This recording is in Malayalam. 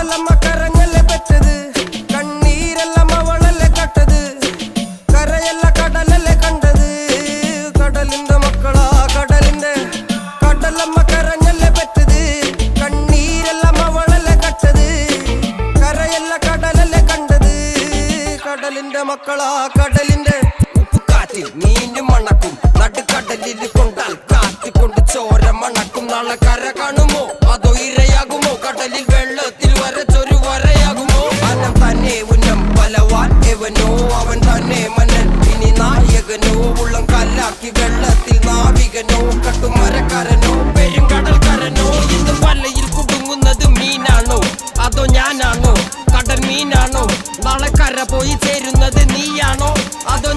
കടലമ്മ കരഞ്ഞല്ലേ പെറ്റത്, കണ്ണീരെല്ലാം അവളല്ലേ കട്ടത്, കരയല്ല കടലല്ലേ കണ്ടത്. കടലിന്റെ മക്കളാ കടലിന്റെ, കടലമ്മ കരഞ്ഞല്ലേ പെറ്റത്, കണ്ണീരെല്ലാം അവളല്ലേ കട്ടത്, കരയല്ല കടലല്ലേ കണ്ടത്. കടലിന്റെ മക്കളാ കടലിന്റെ. ഉപ്പുകാറ്റിൽ മീന് മണക്കും, നടുക്കടലിൽ കൊണ്ടാൽ കാറ്റിക്കൊണ്ട് ചോര മണക്കും. നാളെ കര കാണുമോ അതോ ഇരയാകുമോ, കടലിൽ വെള്ളത്തിൽ വരച്ചൊരു വരയാകുമോ. അനം തന്നെ ഉന്നം ബലവാൻ എവനോ, അവൻ തന്നെ മന്നൻ ഇനി നായകനോ. ഉള്ളം കല്ലാക്കി വെള്ളത്തിൽ നാവികനോ, കട്ടുമരക്കാരനോ പെരുങ്കടൽക്കാരനോ. ഇന്ന് വലയിൽ കുടുങ്ങുന്നത് മീനാണോ അതോ ഞാനാണോ, കടൽ മീനാണോ. നാളെ കര പോയി ചേരുന്നത് നീയാണോ അതോ